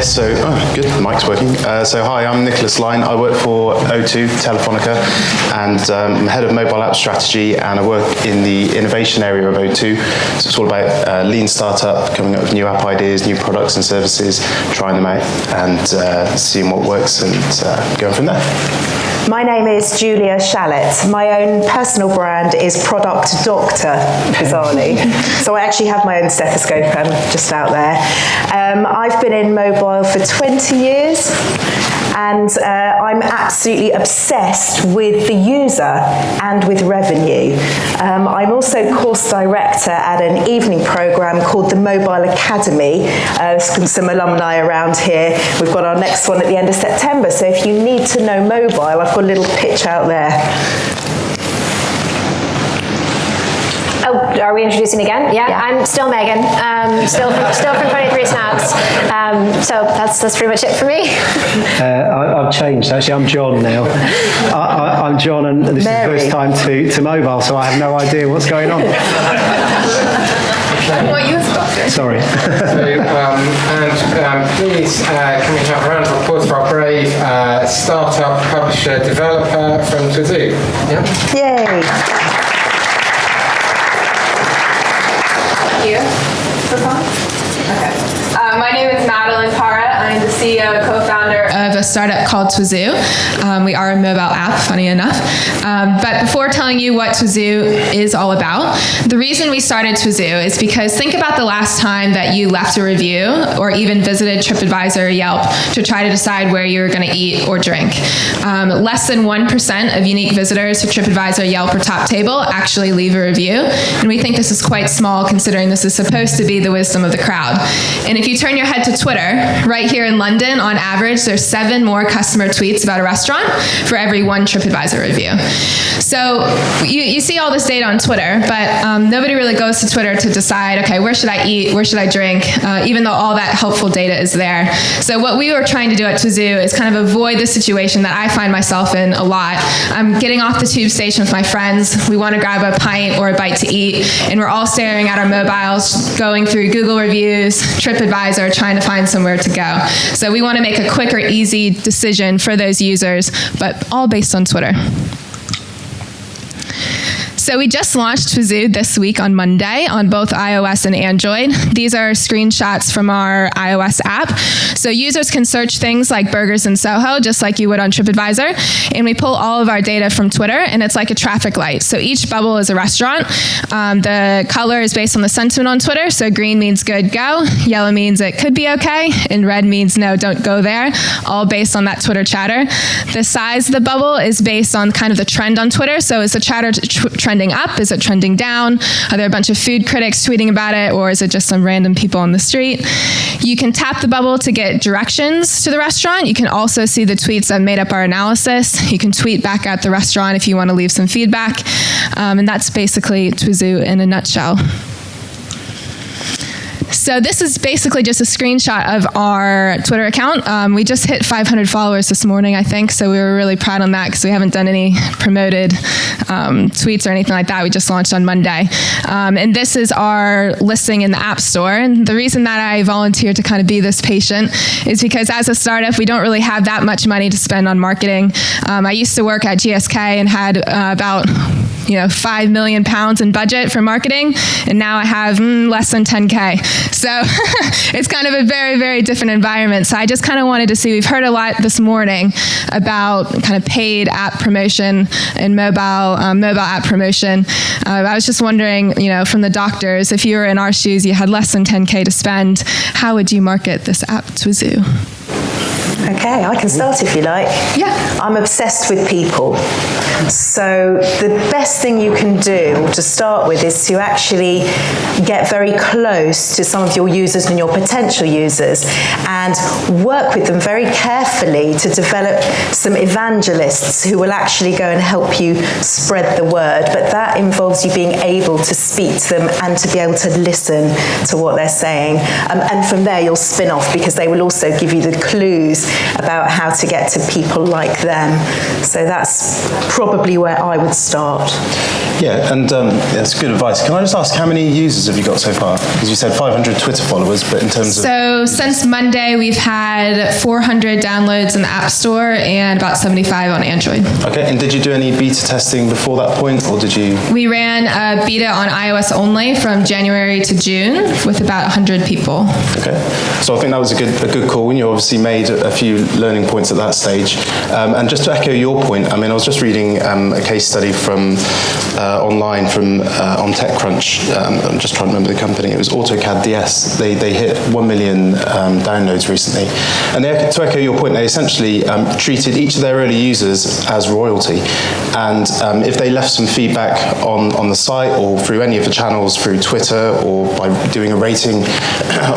Yes, so, good, the mic's working. So hi, I'm Nicholas Line. I work for O2, Telefonica, and I'm head of mobile app strategy, and I work in the innovation area of O2. So it's all about lean startup, coming up with new app ideas, new products and services, trying them out, and seeing what works, and going from there. My name is Julia Shallett. My own personal brand is Product Doctor, bizarrely. So I actually have my own stethoscope just out there. I've been in mobile for 20 years, and I'm absolutely obsessed with the user and with revenue. I'm also course director at an evening program called the Mobile Academy. Some alumni around here. We've got our next one at the end of September. So if you need to know mobile, I've got a little pitch out there. Oh, are we introducing again? Yeah. I'm still Megan, still from 23 Snaps. So that's pretty much it for me. I've changed, actually. I'm John now. I'm John, and this Mary. is the first time to mobile, so I have no idea what's going on. What you Doctor? Sorry. Please, can we have a round of applause for our brave startup publisher developer from Twizu? Yeah. Yay. Thank you. Okay. My name is Madeline Parra. I'm the CEO and co-founder of a startup called Twizu. We are a mobile app, funny enough. But before telling you what Twizu is all about, the reason we started Twizu is because think about the last time that you left a review or even visited TripAdvisor or Yelp to try to decide where you were going to eat or drink. Less than 1% of unique visitors to TripAdvisor, Yelp, or Top Table actually leave a review. And we think this is quite small considering this is supposed to be the wisdom of the crowd. And if you turn your head to Twitter, right here in London, on average, there's 7 more customer tweets about a restaurant for every 1 TripAdvisor review. So you see all this data on Twitter, but nobody really goes to Twitter to decide, okay, where should I eat, where should I drink, even though all that helpful data is there. So what we were trying to do at Twizu is kind of avoid the situation that I find myself in a lot. I'm getting off the tube station with my friends, we want to grab a pint or a bite to eat, and we're all staring at our mobiles, going through Google reviews, TripAdvisor, trying to find somewhere to go. So we want to make a quick or easy decision for those users, but all based on Twitter. So we just launched Twizu this week on Monday on both iOS and Android. These are screenshots from our iOS app. So users can search things like burgers in Soho, just like you would on TripAdvisor. And we pull all of our data from Twitter, and it's like a traffic light. So each bubble is a restaurant. The color is based on the sentiment on Twitter. So green means good, go. Yellow means it could be okay. And red means no, don't go there. All based on that Twitter chatter. The size of the bubble is based on kind of the trend on Twitter. So is the chatter trending up? Is it trending down? Are there a bunch of food critics tweeting about it, or is it just some random people on the street? You can tap the bubble to get directions to the restaurant. You can also see the tweets that made up our analysis. You can tweet back at the restaurant if you want to leave some feedback. And that's basically Twizu in a nutshell. So this is basically just a screenshot of our Twitter account. We just hit 500 followers this morning, I think, so we were really proud on that because we haven't done any promoted tweets or anything like that. We just launched on Monday. And this is our listing in the App Store. And the reason that I volunteered to kind of be this patient is because as a startup, we don't really have that much money to spend on marketing. I used to work at GSK and had about £5 million in budget for marketing, and now I have less than 10K. So it's kind of a very, very different environment. So I just kind of wanted to see, we've heard a lot this morning about kind of paid app promotion and mobile app promotion. I was just wondering, from the doctors, if you were in our shoes, you had less than 10K to spend, how would you market this app, Twizu? Okay, I can start if you like. Yeah. I'm obsessed with people. So the best thing you can do to start with is to actually get very close to some of your users and your potential users and work with them very carefully to develop some evangelists who will actually go and help you spread the word. But that involves you being able to speak to them and to be able to listen to what they're saying. And from there you'll spin off because they will also give you the clues about how to get to people like them. So that's probably where I would start. Yeah, and that's good advice. Can I just ask, how many users have you got so far? Because you said 500 Twitter followers, but in terms of... So since Monday, we've had 400 downloads in the App Store and about 75 on Android. Okay, and did you do any beta testing before that point, or did you... We ran a beta on iOS only from January to June with about 100 people. Okay, so I think that was a good call, and you obviously made a few learning points at that stage. And just to echo your point, I mean, I was just reading a case study from online from on TechCrunch. I'm just trying to remember the company. It was AutoCAD DS. They hit 1 million downloads recently. And to echo your point, they essentially treated each of their early users as royalty. And if they left some feedback on the site or through any of the channels, through Twitter or by doing a rating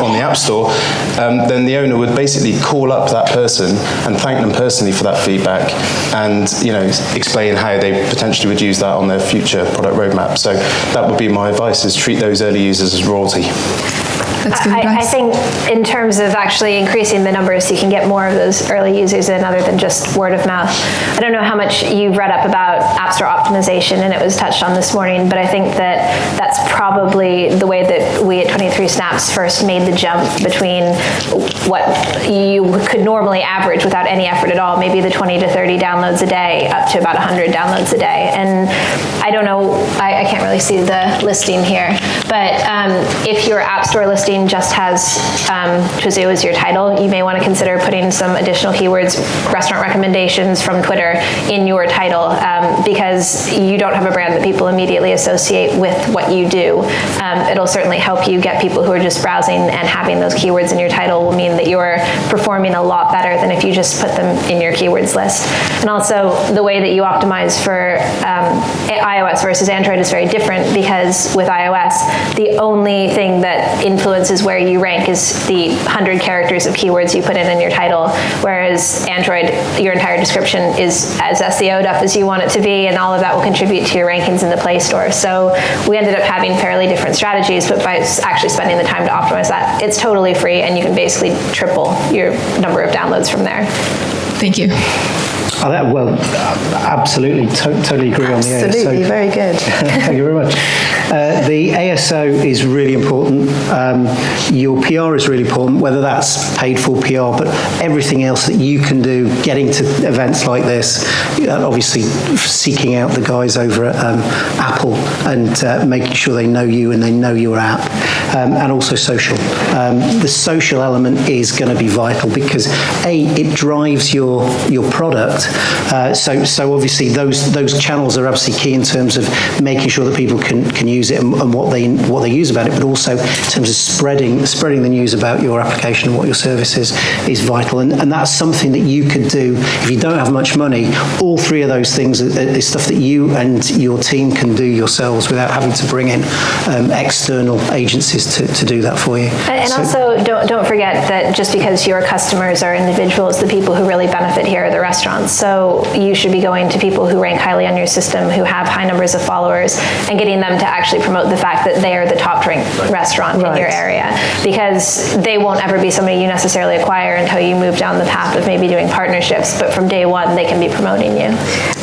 on the App Store, then the owner would basically call up that person and thank them personally for that feedback, and explain how they potentially would use that on their future product roadmap. So that would be my advice: is treat those early users as royalty. That's good I advice. think in terms of actually increasing the numbers so you can get more of those early users in other than just word of mouth. I don't know how much you've read up about App Store optimization, and it was touched on this morning, but I think that that's probably the way that we at 23 Snaps first made the jump between what you could normally average without any effort at all, maybe the 20 to 30 downloads a day, up to about 100 downloads a day. And I don't know, I can't really see the listing here, but if your App Store listing just has Twizoo as your title, you may want to consider putting some additional keywords, restaurant recommendations from Twitter, in your title, because you don't have a brand that people immediately associate with what you do. It'll certainly help you get people who are just browsing, and having those keywords in your title will mean that you're performing a lot better than if you just put them in your keywords list. And also, the way that you optimize for iOS versus Android is very different, because with iOS, the only thing that influences where you rank is the 100 characters of keywords you put in your title, whereas Android, your entire description is as SEO'd up as you want it to be, and all of that will contribute to your rankings in the Play Store. So we ended up having fairly different strategies, but by actually spending the time to optimize that, it's totally free, and you can basically triple your number of downloads from there. Thank you. Well, absolutely, totally agree on the ASO. Absolutely, very good. Thank you very much. The ASO is really important. Your PR is really important, whether that's paid for PR, but everything else that you can do, getting to events like this, obviously seeking out the guys over at Apple and making sure they know you and they know your app, and also social. The social element is going to be vital, because it drives your product. So obviously those channels are absolutely key in terms of making sure that people can use it and what they use about it, but also in terms of spreading the news about your application and what your service is vital. And that's something that you could do if you don't have much money. All three of those things is stuff that you and your team can do yourselves without having to bring in external agencies to do that for you. And also, don't forget that just because your customers are individuals, the people who really benefit here are the restaurants. So you should be going to people who rank highly on your system, who have high numbers of followers, and getting them to actually promote the fact that they are the top ranked restaurant in your area, because they won't ever be somebody you necessarily acquire until you move down the path of maybe doing partnerships, but from day one they can be promoting you.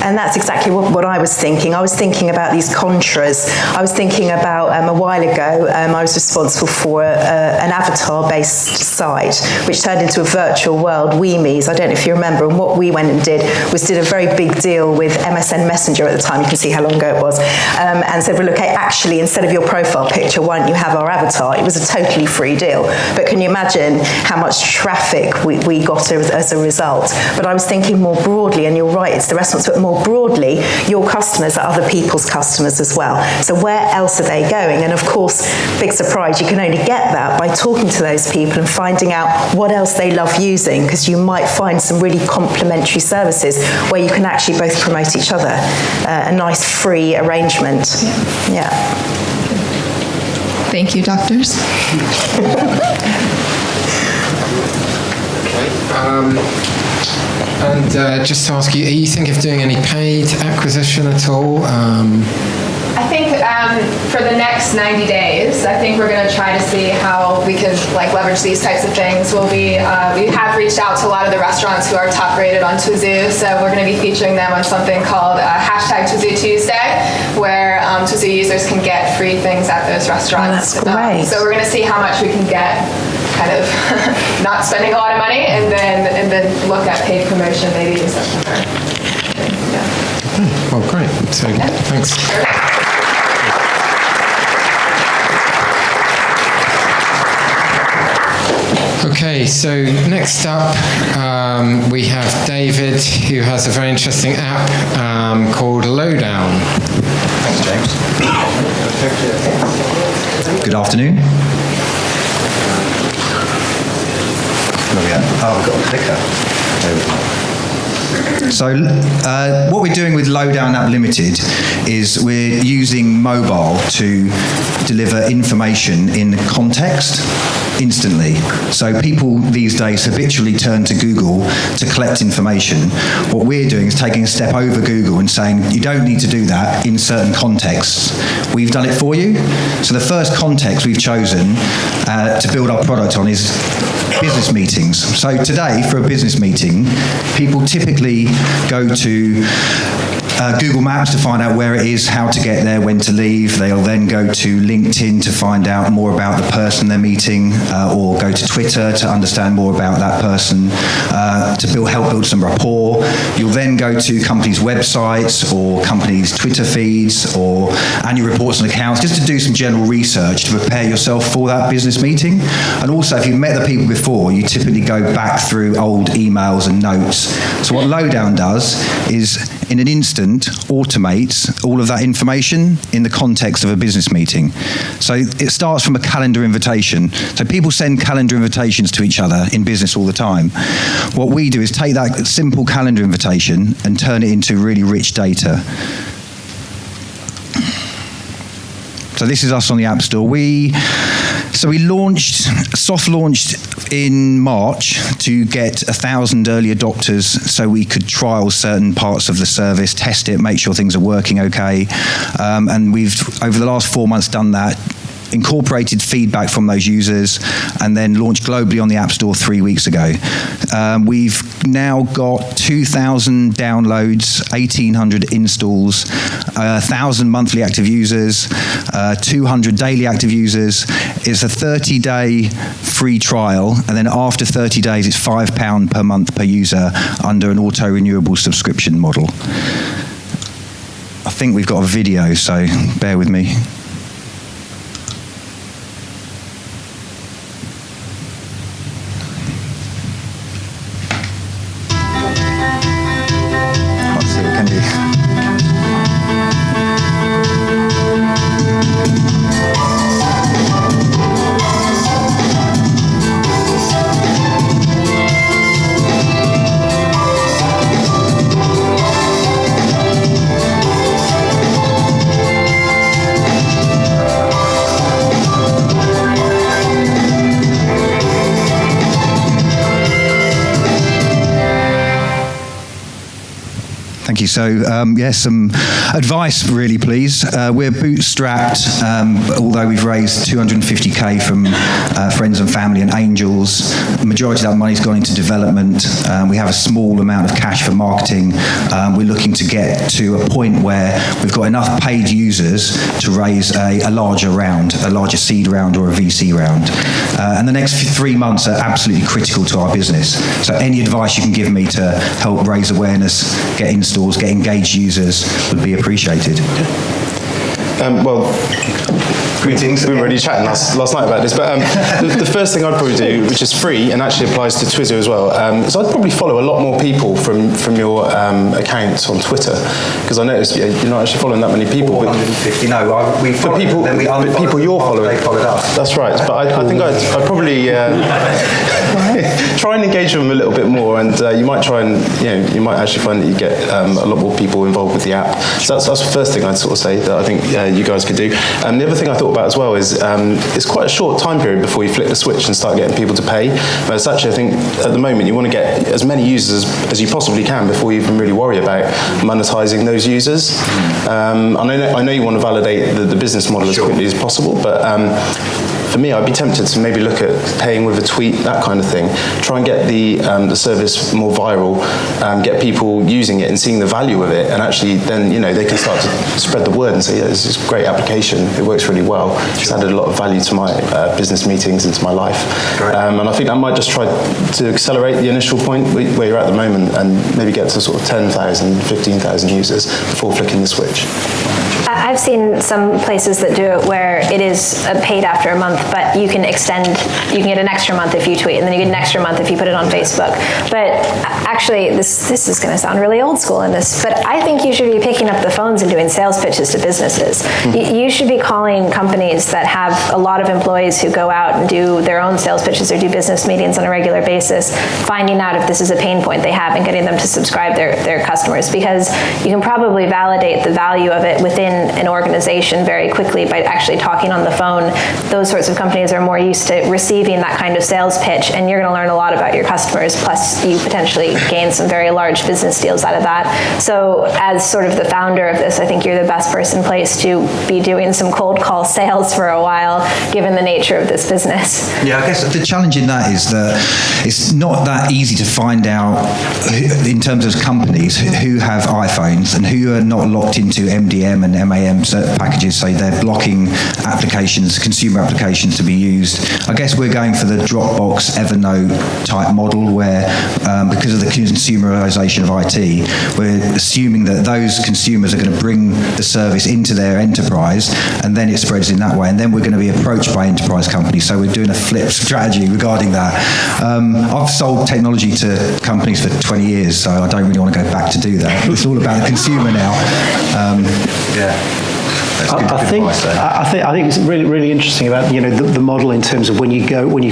And that's exactly what I was thinking. I was thinking about these contras. I was thinking about a while ago, I was responsible for an avatar-based site which turned into a virtual world, WeMe's. I don't know if you remember, and what we went and did a very big deal with MSN Messenger at the time. You can see how long ago it was. And said, well, look, actually, instead of your profile picture, why don't you have our avatar? It was a totally free deal. But can you imagine how much traffic we got as a result? But I was thinking more broadly, and you're right, it's the restaurants, but more broadly, your customers are other people's customers as well. So where else are they going? And of course, big surprise, you can only get that by talking to those people and finding out what else they love using, because you might find some really complementary services where you can actually both promote each other. A nice free arrangement. Yeah. Thank you, doctors. And just to ask you, are you thinking of doing any paid acquisition at all? I think for the next 90 days, I think we're going to try to see how we can leverage these types of things. We have reached out to a lot of the restaurants who are top rated on Twizu, so we're going to be featuring them on something called #Twizu Tuesday, where Twizu users can get free things at those restaurants. Oh, that's great. So we're going to see how much we can get, kind of not spending a lot of money, and then look at paid promotion maybe in September. Yeah. Well, great. So, thanks. Okay, so next up we have David, who has a very interesting app called Lowdown. Thanks, James. Good afternoon. Where are we at? Oh, we've got a clicker. There we go. So what we're doing with Lowdown App Limited is we're using mobile to deliver information in context instantly. So people these days habitually turn to Google to collect information. What we're doing is taking a step over Google and saying, you don't need to do that in certain contexts. We've done it for you. So the first context we've chosen to build our product on is business meetings. So today, for a business meeting, people typically go to Google Maps to find out where it is, how to get there, when to leave. They'll then go to LinkedIn to find out more about the person they're meeting, or go to Twitter to understand more about that person, to help build some rapport. You'll then go to companies' websites or companies' Twitter feeds or annual reports and accounts, just to do some general research to prepare yourself for that business meeting. And also, if you've met the people before, you typically go back through old emails and notes. So what Lowdown does is, in an instant, automates all of that information in the context of a business meeting. So it starts from a calendar invitation. So people send calendar invitations to each other in business all the time. What we do is take that simple calendar invitation and turn it into really rich data. So this is us on the App Store. We soft launched in March to get 1,000 early adopters so we could trial certain parts of the service, test it, make sure things are working okay. And we've, over the last 4 months, done that, incorporated feedback from those users, and then launched globally on the App Store 3 weeks ago. We've now got 2,000 downloads, 1,800 installs, 1,000 monthly active users, 200 daily active users. It's a 30-day free trial, and then after 30 days, it's £5 per month per user under an auto-renewable subscription model. I think we've got a video, so bear with me. Thank you. So, some advice, really, please. We're bootstrapped, although we've raised 250k from friends and family and angels. The majority of that money's gone into development. We have a small amount of cash for marketing. We're looking to get to a point where we've got enough paid users to raise a larger round, a larger seed round or a VC round. And the next 3 months are absolutely critical to our business. So any advice you can give me to help raise awareness, get installs, get engaged users would be appreciated. Greetings. We were already chatting last night about this, but the first thing I'd probably do, which is free and actually applies to Twizu as well, is I'd probably follow a lot more people from your account on Twitter, because I noticed you're not actually following that many people. 450. No, we followed people. Then we People you're following. They followed us. That's right. But I think I'd probably try and engage with them a little bit more, and you might try and you might actually find that you get a lot more people involved with the app. So that's the first thing I'd sort of say that I think you guys could do. The other thing I thought about as well is it's quite a short time period before you flick the switch and start getting people to pay. But it's actually, I think, at the moment, you want to get as many users as you possibly can before you even really worry about monetizing those users. I know you want to validate the business model as quickly as possible, but for me, I'd be tempted to maybe look at paying with a tweet, that kind of thing. Try and get the service more viral, get people using it and seeing the value of it, and actually then they can start to spread the word and say, yeah, this is a great application. It works really well. It's added a lot of value to my business meetings and to my life. And I think I might just try to accelerate the initial point where you're at the moment and maybe get to sort of 10,000, 15,000 users before flicking the switch. I've seen some places that do it where it is paid after a month, but you can get an extra month if you tweet, and then you get an extra month if you put it on Facebook. But actually, this is going to sound really old school in this, but I think you should be picking up the phones and doing sales pitches to businesses. You should be calling companies that have a lot of employees who go out and do their own sales pitches or do business meetings on a regular basis, finding out if this is a pain point they have and getting them to subscribe their customers, because you can probably validate the value of it within an organization very quickly by actually talking on the phone. Those sorts of companies are more used to receiving that kind of sales pitch, and you're going to learn a lot about your customers, plus you potentially gain some very large business deals out of that. So as sort of the founder of this, I think you're the best person placed to be doing some cold call sales for a while, given the nature of this business. Yeah, I guess the challenge in that is that it's not that easy to find out, in terms of companies, who have iPhones and who are not locked into MDM and MAM packages, so they're blocking applications, consumer applications to be used. I guess we're going for the Dropbox, Evernote type model where, because of the consumerization of IT, we're assuming that those consumers are going to bring the service into their enterprise, and then it spreads in that way, and then we're going to be approached by enterprise companies. So we're doing a flip strategy regarding that. I've sold technology to companies for 20 years, so I don't really want to go back to do that. It's all about the consumer now. I think it's really, really interesting about the model in terms of when you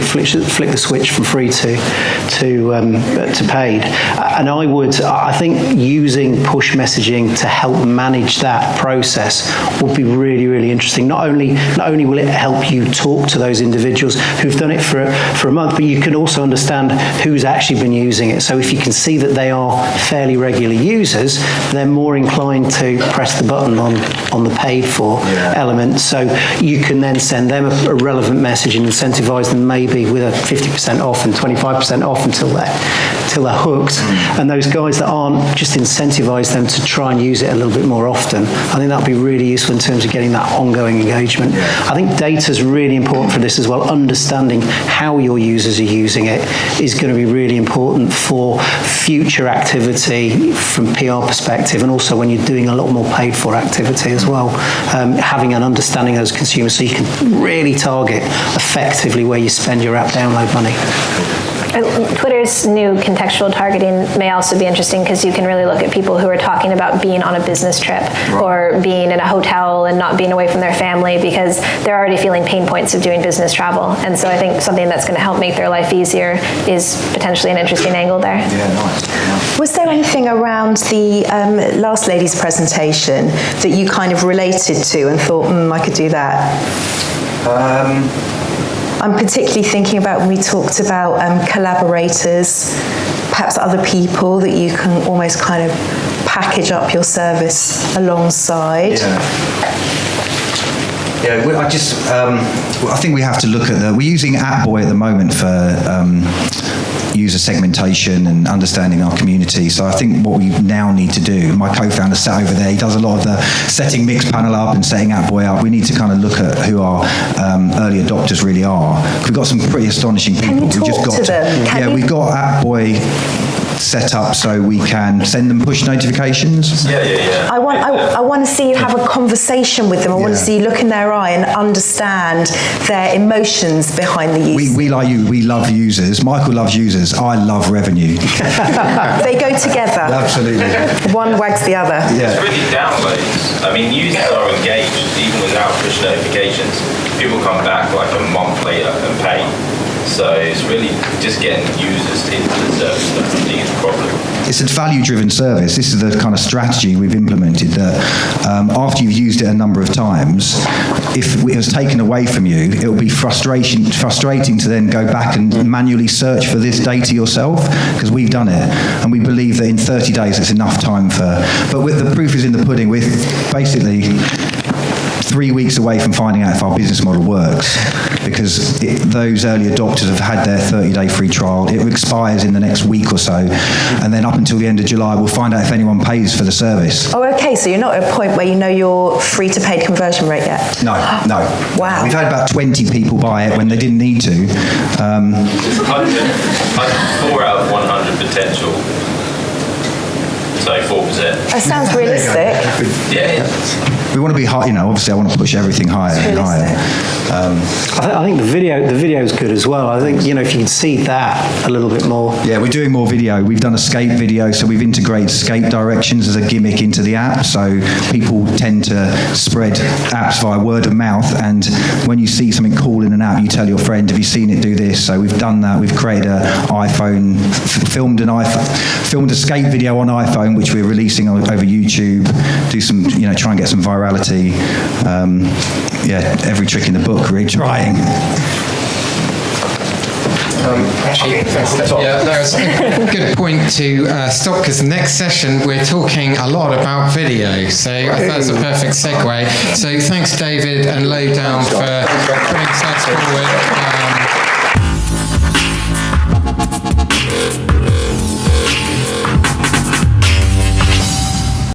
flick the switch from free to paid, and I think using push messaging to help manage that process would be really, really interesting. Not only will it help you talk to those individuals who've done it for a month, but you can also understand who's actually been using it. So if you can see that they are fairly regular users, they're more inclined to press the button on the paid for element. So you can then send them a relevant message and incentivize them maybe with a 50% off and 25% off until they're hooked. And those guys that aren't, just incentivize them to try and use it a little bit more often. I think that would be really useful in terms of getting that ongoing engagement. I think data is really important for this as well. Understanding how your users are using it is going to be really important for future activity from PR perspective, and also when you're doing a lot more paid for activity as well. Having an understanding of those consumers so you can really target effectively where you spend your app download money. Twitter's new contextual targeting may also be interesting because you can really look at people who are talking about being on a business trip or being in a hotel and not being away from their family because they're already feeling pain points of doing business travel. And so I think something that's going to help make their life easier is potentially an interesting angle there. Yeah, nice. Was there anything around the last lady's presentation that you kind of related to and thought, I could do that? I'm particularly thinking about when we talked about collaborators, perhaps other people that you can almost kind of package up your service alongside. Yeah, I think we have to look at we're using AppBoy at the moment for user segmentation and understanding our community. So I think what we now need to do, my co-founder sat over there, he does a lot of the setting Mixpanel up and setting AppBoy up. We need to kind of look at who our early adopters really are. We've got some pretty astonishing people. Can you talk to them? We've got AppBoy set up so we can send them push notifications. I want to see you have a conversation with them. I want to see you look in their eye and understand their emotions behind the use. We like you. We love users. Michael loves users. I love revenue. They go together. Absolutely. One wags the other. Yeah. It's really downloads. I mean, users are engaged even without push notifications. People come back like a month later and pay. So it's really just getting users into the service that I think is a problem. it's a value-driven service. This is the kind of strategy we've implemented that after you've used it a number of times, if it was taken away from you, it will be frustrating to then go back and manually search for this data yourself, because we've done it, and we believe that in 30 days it's enough time but with the proof is in the pudding. We're basically 3 weeks away from finding out if our business model works, because those early adopters have had their 30-day free trial. It expires in the next week or so, and then up until the end of July, we'll find out if anyone pays for the service. Oh, okay, so you're not at a point where you know your free to paid conversion rate yet? No. Wow. We've had about 20 people buy it when they didn't need to. It's 4 out of 100 potential. So 4%. That sounds realistic. Yeah. We want to be high, obviously I want to push everything higher and higher. I think the video is good as well. I think, if you can see that a little bit more. Yeah, we're doing more video. We've done a skate video, so we've integrated skate directions as a gimmick into the app, so people tend to spread apps via word of mouth, and when you see something cool in an app, you tell your friend, have you seen it do this? So we've done that. We've created filmed a skate video on iPhone, which we're releasing over YouTube, do some, try and get some virality. Every trick in the book, really trying. That's a good point to stop, because the next session we're talking a lot about video, so I thought that's a perfect segue. So thanks David and Lowdown for putting us forward.